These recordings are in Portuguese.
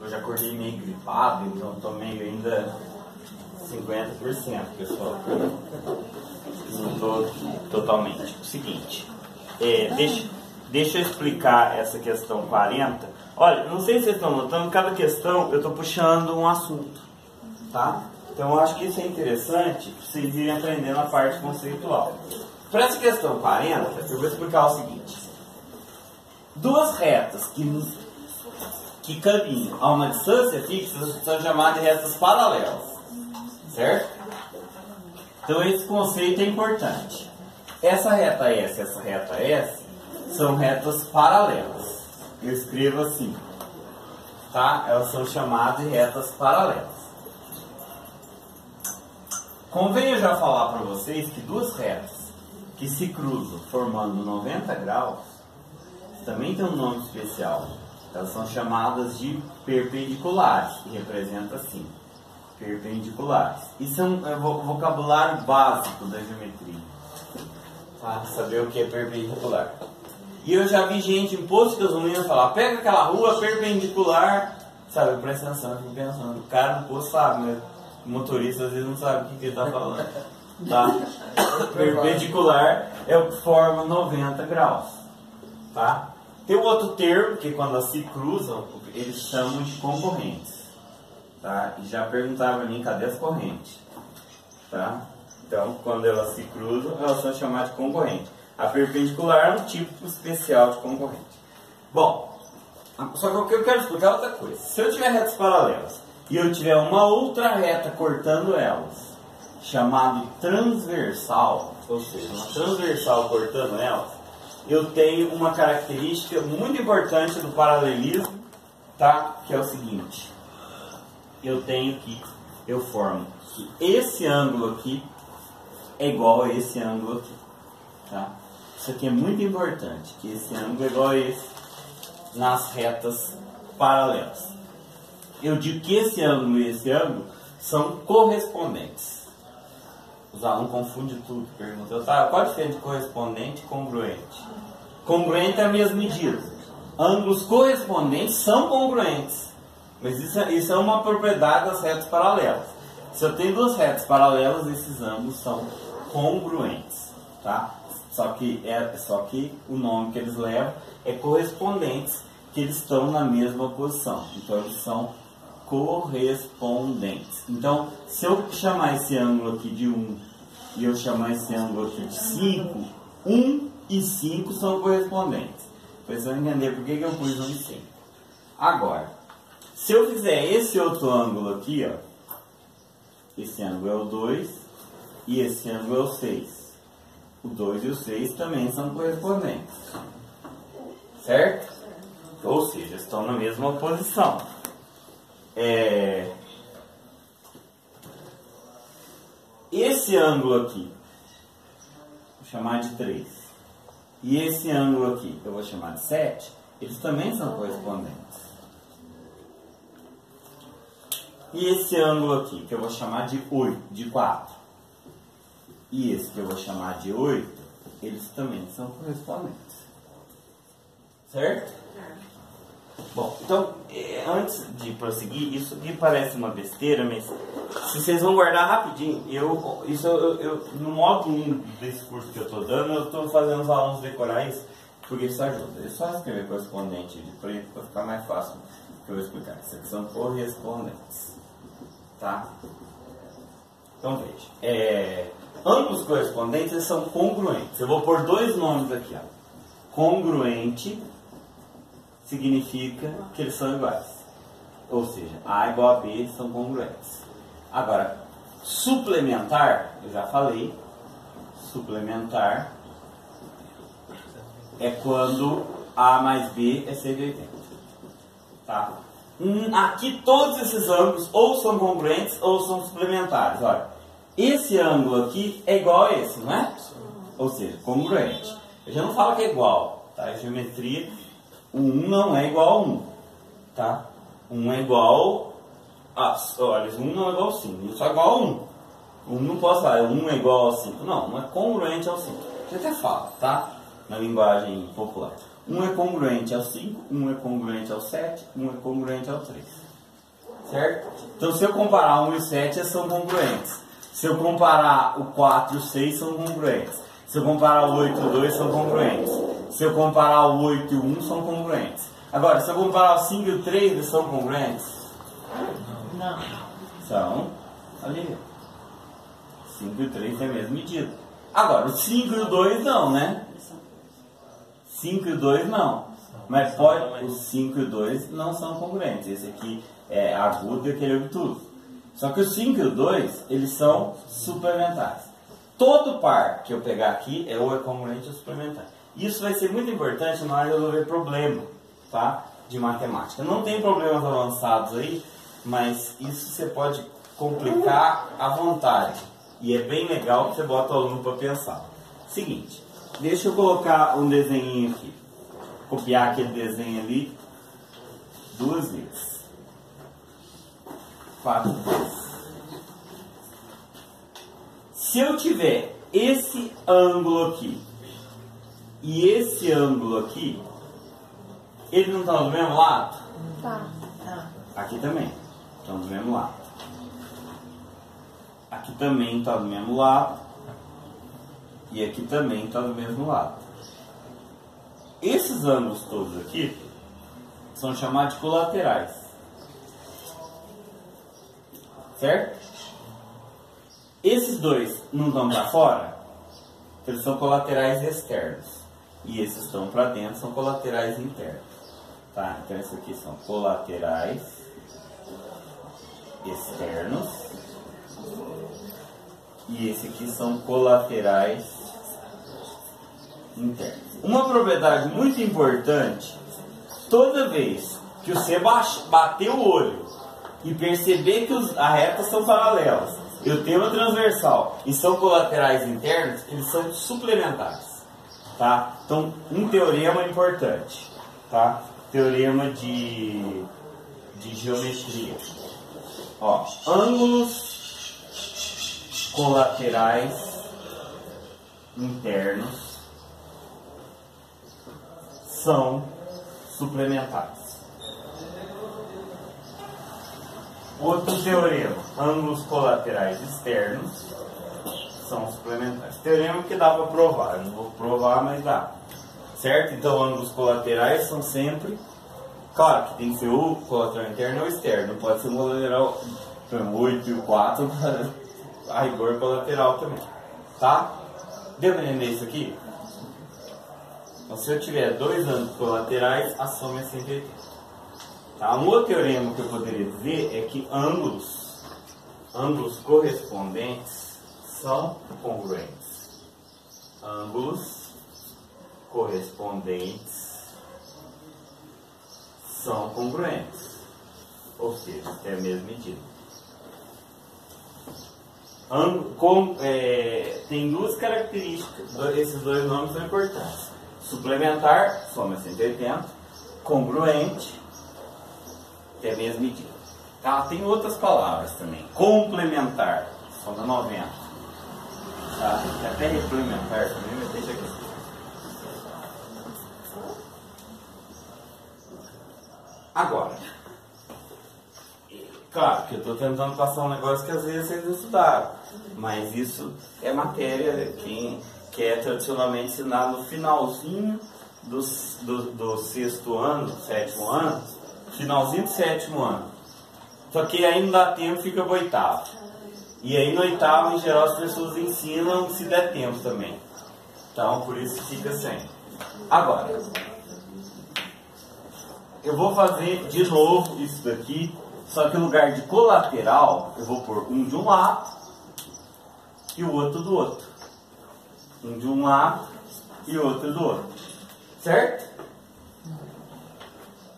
Hoje acordei meio gripado, então tô meio ainda 50%, pessoal. Não tô totalmente. O seguinte, deixa eu explicar essa questão 40. Olha, não sei se vocês estão notando, cada questão eu estou puxando um assunto, tá? Então eu acho que isso é interessante para vocês irem aprendendo a parte conceitual. Para essa questão 40, eu vou explicar o seguinte. Duas retas que caminham a uma distância fixa são chamadas de retas paralelas, certo? Então esse conceito é importante. Essa reta S e essa reta S são retas paralelas. Eu escrevo assim, tá? Elas são chamadas de retas paralelas. Convém eu já falar para vocês que duas retas que se cruzam formando 90 graus também tem um nome especial. Elas são chamadas de perpendiculares, que representa assim, perpendiculares. Isso é um vocabulário básico da geometria, tá? Saber o que é perpendicular. E eu já vi gente em posto de gasolina falar, pega aquela rua perpendicular, sabe, presta atenção, eu fico pensando, o cara no posto sabe, mas o motorista às vezes não sabe o que ele está falando, tá? Perpendicular é o que forma 90 graus, tá? Tem um outro termo, que quando elas se cruzam, eles chamam de concorrentes, tá? E já perguntaram para mim, cadê as correntes, tá? Então, quando elas se cruzam, elas são chamadas de concorrentes. A perpendicular é um tipo especial de concorrente. Bom, só que o que eu quero explicar é outra coisa. Se eu tiver retas paralelas e eu tiver uma outra reta cortando elas, chamado transversal, ou seja, uma transversal cortando elas, eu tenho uma característica muito importante do paralelismo, tá? Que é o seguinte. Eu formo que esse ângulo aqui é igual a esse ângulo aqui, tá? Isso aqui é muito importante, que esse ângulo é igual a esse nas retas paralelas. Eu digo que esse ângulo e esse ângulo são correspondentes. Os alunos confundem tudo, perguntam, tá, qual a diferença de correspondente e congruente? Congruente é a mesma medida. Ângulos correspondentes são congruentes. Mas isso é uma propriedade das retas paralelas. Se eu tenho duas retas paralelas, esses ângulos são congruentes, tá? Só que o nome que eles levam é correspondentes, que eles estão na mesma posição. Então eles são correspondentes. Então, se eu chamar esse ângulo aqui de 1 e eu chamar esse ângulo aqui de 5, 1 e 5 são correspondentes. Precisa entender por que eu pus 1 e 5. Agora, se eu fizer esse outro ângulo aqui, ó, esse ângulo é o 2 e esse ângulo é o 6. O 2 e o 6 também são correspondentes, certo? Ou seja, estão na mesma posição. Esse ângulo aqui, vou chamar de 3. E esse ângulo aqui, eu vou chamar de 7. Eles também são correspondentes. E esse ângulo aqui, que eu vou chamar de 8, de 4. E esse que eu vou chamar de 8, eles também são correspondentes. Certo? Bom, então, antes de prosseguir, isso aqui parece uma besteira, mas se vocês vão guardar rapidinho, no módulo 1 desse curso que eu estou dando, eu estou fazendo os alunos decorar isso, porque isso ajuda. É só escrever correspondente de preto para ficar mais fácil que eu vou explicar. Isso aqui são correspondentes. Tá? Então veja. Ângulos correspondentes eles são congruentes. Eu vou pôr dois nomes aqui. Ó. Congruente significa que eles são iguais. Ou seja, A igual a B são congruentes. Agora, suplementar, eu já falei. Suplementar é quando A mais B é 180. Tá? Aqui todos esses ângulos ou são congruentes ou são suplementares. Olha, esse ângulo aqui é igual a esse, não é? Ou seja, congruente. Eu já não falo que é igual, tá? Em geometria, o 1 não é igual a 1, tá? 1 é igual a... Olha, 1 não é igual a 5, não é só igual a 1. 1 não posso falar, 1 é igual a 5. Não, 1 é congruente ao 5. Eu até falo, tá? Na linguagem popular. 1 é congruente ao 5, 1 é congruente ao 7, 1 é congruente ao 3. certo? Então se eu comparar 1 e o 7, eles são congruentes. Se eu comparar o 4 e o 6, são congruentes. Se eu comparar o 8 e o 2, são congruentes. Se eu comparar o 8 e o 1, são congruentes. Agora, se eu comparar o 5 e o 3, eles são congruentes? Não. São, ali, 5 e o 3 têm a mesma medida. Agora, o 5 e o 2 não, né? 5 e o 2 não. Mas pode, os 5 e o 2 não são congruentes. Esse aqui é agudo e aquele é obtuso. Só que o 5 e o 2, eles são suplementares. Todo par que eu pegar aqui é ou é congruente ou suplementar. Isso vai ser muito importante na hora de resolver problema, tá? De matemática. Não tem problemas avançados aí, mas isso você pode complicar à vontade. E é bem legal que você bota o aluno para pensar. Seguinte, deixa eu colocar um desenho aqui. Copiar aquele desenho ali 2 vezes. 4 vezes. Se eu tiver esse ângulo aqui e esse ângulo aqui, eles não estão do mesmo lado? Tá. Aqui também estão do mesmo lado. Aqui também está do mesmo lado. E aqui também está do mesmo lado. Esses ângulos todos aqui são chamados de colaterais. Certo? Esses dois não estão para fora, eles são colaterais externos. E esses estão para dentro, são colaterais internos. Tá? Então esses aqui são colaterais externos. E esse aqui são colaterais internos. Uma propriedade muito importante, toda vez que você bater o olho e perceber que as retas são paralelas, eu tenho uma transversal e são colaterais internos, eles são suplementares, tá? Então, um teorema importante, tá? Teorema de geometria. Ó, ângulos colaterais internos são suplementares. Outro teorema, ângulos colaterais externos são suplementares. Teorema que dá para provar, eu não vou provar, mas dá. Certo? Então, ângulos colaterais são sempre... Claro que tem que ser o colateral interno ou externo, não pode ser um colateral 8 e o 4, a rigor colateral também. Tá? Deu para entender isso aqui? Então, se eu tiver dois ângulos colaterais, a soma é 180. Tá? Um outro teorema que eu poderia dizer é que ângulos correspondentes são congruentes. Ângulos correspondentes são congruentes. Ou seja, tem a mesma medida. Tem duas características, esses dois nomes são importantes. Suplementar, soma 180. Congruente, tem a mesma medida. Tá? Tem outras palavras também. Complementar, soma 90. Tá? Até replementar também, mas deixa aqui. Agora, claro que eu estou tentando passar um negócio que às vezes vocês não estudaram, mas isso é matéria quem quer tradicionalmente ensinar no finalzinho do sexto ano, sétimo ano, finalzinho do sétimo ano. Só que aí não dá tempo, fica pro oitavo. E aí no oitavo, em geral, as pessoas ensinam se der tempo também. Então, por isso fica sem. Agora, eu vou fazer de novo isso daqui, só que no lugar de colateral, eu vou pôr um de um lado e o outro do outro. Um de um lado e outro do outro. Certo?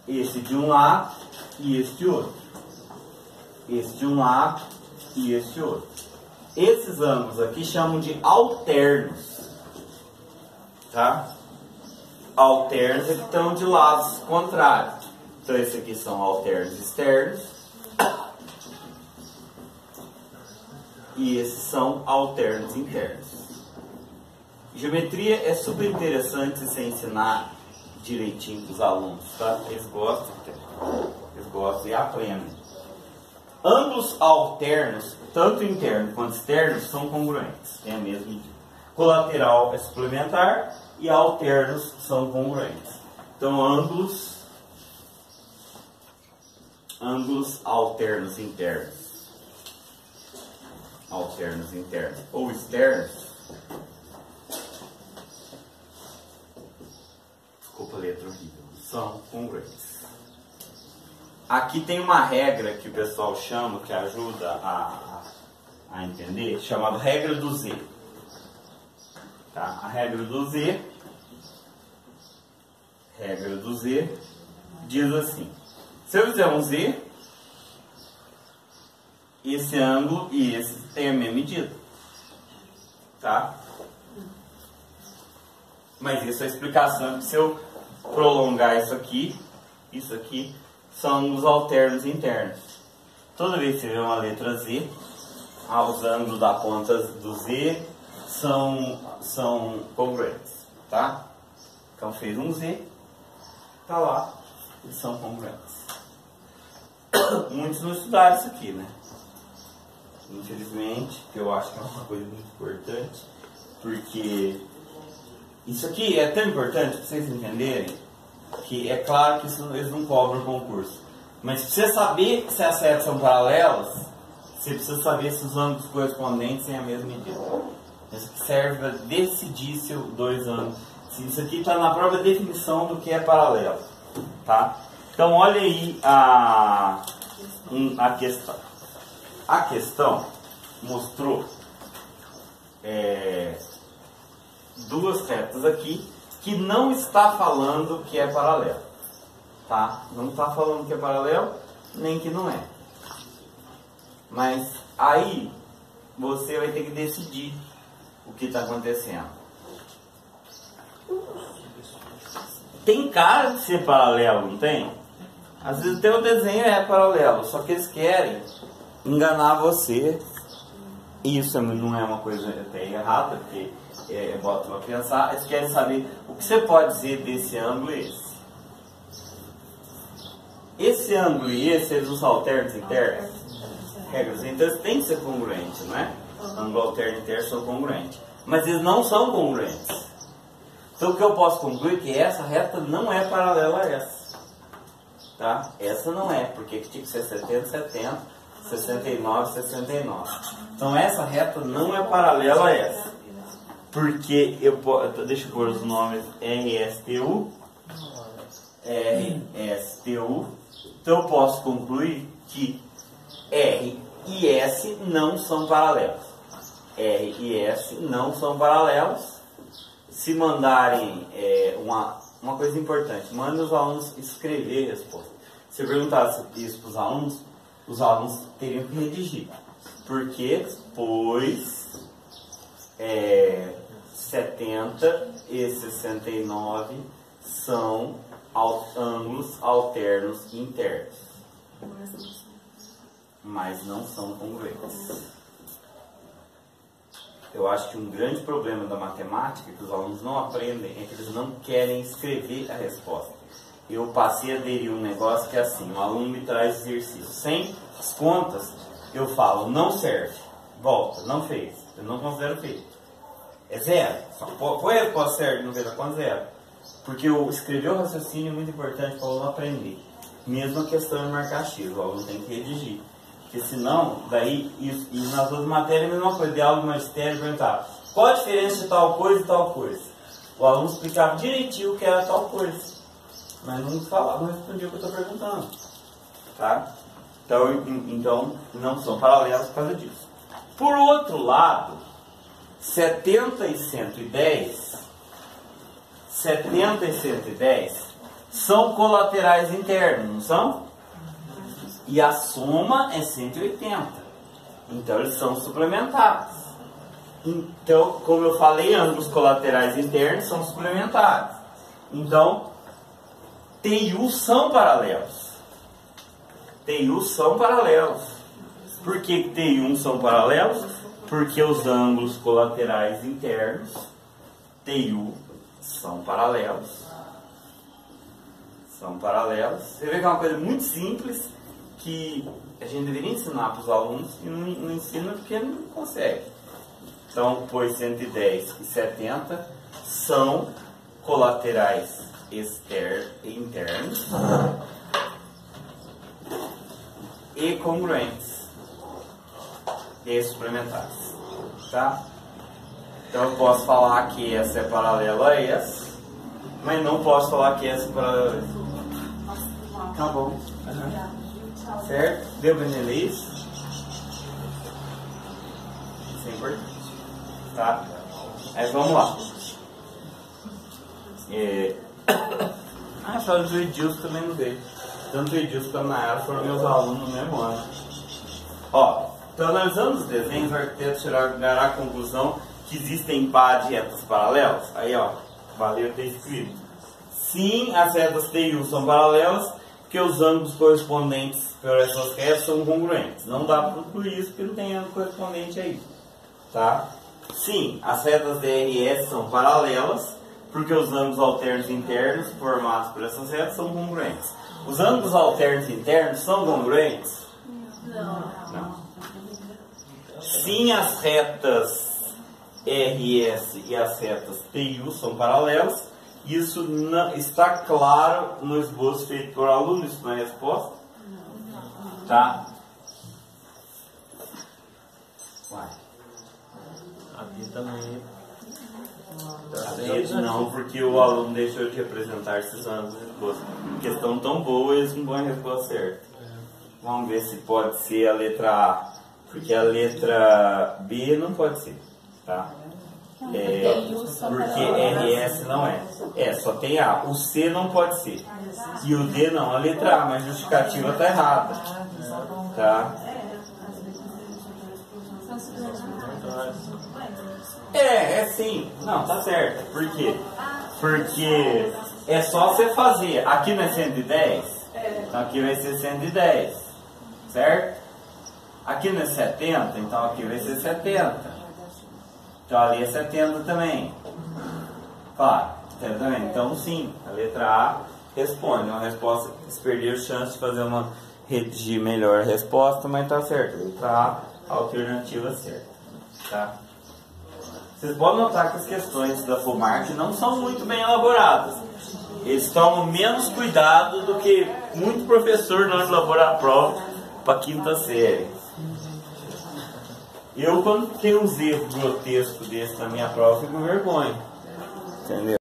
Esse de um lado e esse de outro. Esse de um lado e esse de outro. Esses ângulos aqui chamam de alternos. Tá? Alternos é que estão de lados contrários. Então esses aqui são alternos externos. E esses são alternos internos. Geometria é super interessante se você ensinar direitinho para os alunos, tá? Eles gostam e aprendem. Ângulos alternos, tanto internos quanto externos, são congruentes. É a mesma medida. Colateral é suplementar e alternos são congruentes. Então, ângulos alternos internos ou externos, desculpa a letra horrível, são congruentes. Aqui tem uma regra que o pessoal chama, que ajuda a entender, chamada regra do Z. Tá? A regra do Z diz assim: se eu fizer um Z, esse ângulo e esse tem a mesma medida. Tá? Mas isso é a explicação que se eu prolongar isso aqui, são ângulos alternos internos. Toda vez que você vê uma letra Z, os ângulos da ponta do Z são congruentes. Tá? Então fez um Z, tá lá, eles são congruentes. Muitos não estudaram isso aqui, né? Infelizmente, que eu acho que é uma coisa muito importante, porque isso aqui é tão importante para vocês entenderem que é claro que isso, eles não cobram concurso, mas para você saber se as retas são paralelas, você precisa saber se os ângulos correspondentes têm a mesma medida. Isso aqui serve para decidir se dois ângulos. Isso aqui está na própria definição do que é paralelo. Tá? Então olha aí a questão. A questão mostrou duas retas aqui que não está falando que é paralelo. Tá? Não está falando que é paralelo, nem que não é. Mas aí você vai ter que decidir o que está acontecendo. Tem cara de ser paralelo, não tem? Às vezes até o desenho é paralelo, só que eles querem enganar você. Isso não é uma coisa até errada, porque bota para pensar. Eles querem saber o que você pode dizer desse ângulo e esse. Esse ângulo e esse, eles usam alternos internos? Regras, então eles têm que ser congruentes, não é? Ângulo alterno e interno são congruentes. Mas eles não são congruentes. Então o que eu posso concluir é que essa reta não é paralela a essa. Tá? Essa não é, porque tinha que ser 70, 70, 69, 69. Então essa reta não é paralela a essa. Porque deixa eu pôr os nomes RSTU. Então eu posso concluir que R e S não são paralelos. R e S não são paralelos. Se mandarem uma coisa importante, mande os alunos escrever a resposta. Se eu perguntasse isso para os alunos teriam que redigir. Por quê? Pois 70 e 69 são ângulos alternos internos. Mas não são congruentes. Eu acho que um grande problema da matemática que os alunos não aprendem é que eles não querem escrever a resposta. Eu passei a aderir um negócio que é assim: o aluno me traz exercício sem as contas, eu falo, não serve, volta, não fez, eu não considero feito. É zero. Põe a resposta certa e não fez a conta, zero. Porque escrever o raciocínio é muito importante para o aluno aprender. Mesmo a questão de marcar X, o aluno tem que redigir. Porque senão, e nas outras matérias a mesma coisa, de aula de magistério, perguntava qual a diferença de tal coisa e tal coisa. O aluno explicava direitinho o que era tal coisa, mas não respondia o que eu estou perguntando. Tá? Então, não são paralelos por causa disso. Por outro lado, 70 e 110 são colaterais internos, não são? E a soma é 180. Então eles são suplementares. Então, como eu falei, ângulos colaterais internos são suplementares. Então, T e U são paralelos. T e U são paralelos. Por que T e U são paralelos? Porque os ângulos colaterais internos, T e U, são paralelos. São paralelos. Você vê que é uma coisa muito simples, que a gente deveria ensinar para os alunos e não ensina porque não consegue. Então, pois 110 e 70 são colaterais internos e congruentes e suplementares, tá? Então eu posso falar que essa é paralela a essa, mas não posso falar que essa é paralela a essa. Tá bom. Certo? Deu para entender isso? Isso é importante. Tá? Mas vamos lá. Só o Edilson também não veio. Tanto o Edilson quanto a Nayara foram meus alunos no mesmo ano. Ó, então analisando os desenhos, o arquiteto chegará à conclusão que existem pares de retas paralelas. Aí ó, valeu ter escrito. Sim, as retas T e U são paralelas, porque os ângulos correspondentes para essas retas são congruentes. Não dá para concluir isso porque não tem ângulo correspondente aí. Tá? Sim, as retas DR e S são paralelas, porque os ângulos alternos internos formados por essas retas são congruentes. Os ângulos alternos internos são congruentes? Não. Sim, as retas RS e as retas T e U são paralelas. Isso não, está claro no esboço feito por aluno, isso não é resposta? Tá? Vai. Aqui também. Não, porque o aluno deixou de representar esses ângulos de esboço. Questão tão boa, eles não vão a resposta certa. Vamos ver se pode ser a letra A, porque a letra B não pode ser, tá? Porque RS não é. Só tem A. O C não pode ser. E o D não, a letra A, mas a justificativa está errada. Tá? Sim. Não, tá certo. Por quê? Porque é só você fazer. Aqui não é 110? Então aqui vai ser 110. Certo? Aqui não é 70? Então aqui vai ser 70. Então ali é 70 também. Claro, 70 também. Então sim, a letra A responde. Uma resposta que eles perderam chance de fazer uma redigir melhor a resposta, mas tá certo. Letra A, alternativa certa. Tá? Vocês podem notar que as questões da FUMART não são muito bem elaboradas. Eles tomam menos cuidado do que muito professor na hora de elaborar a prova para quinta série. Eu, quando tenho uns erros grotescos desses na minha prova, fico com vergonha. Entendeu?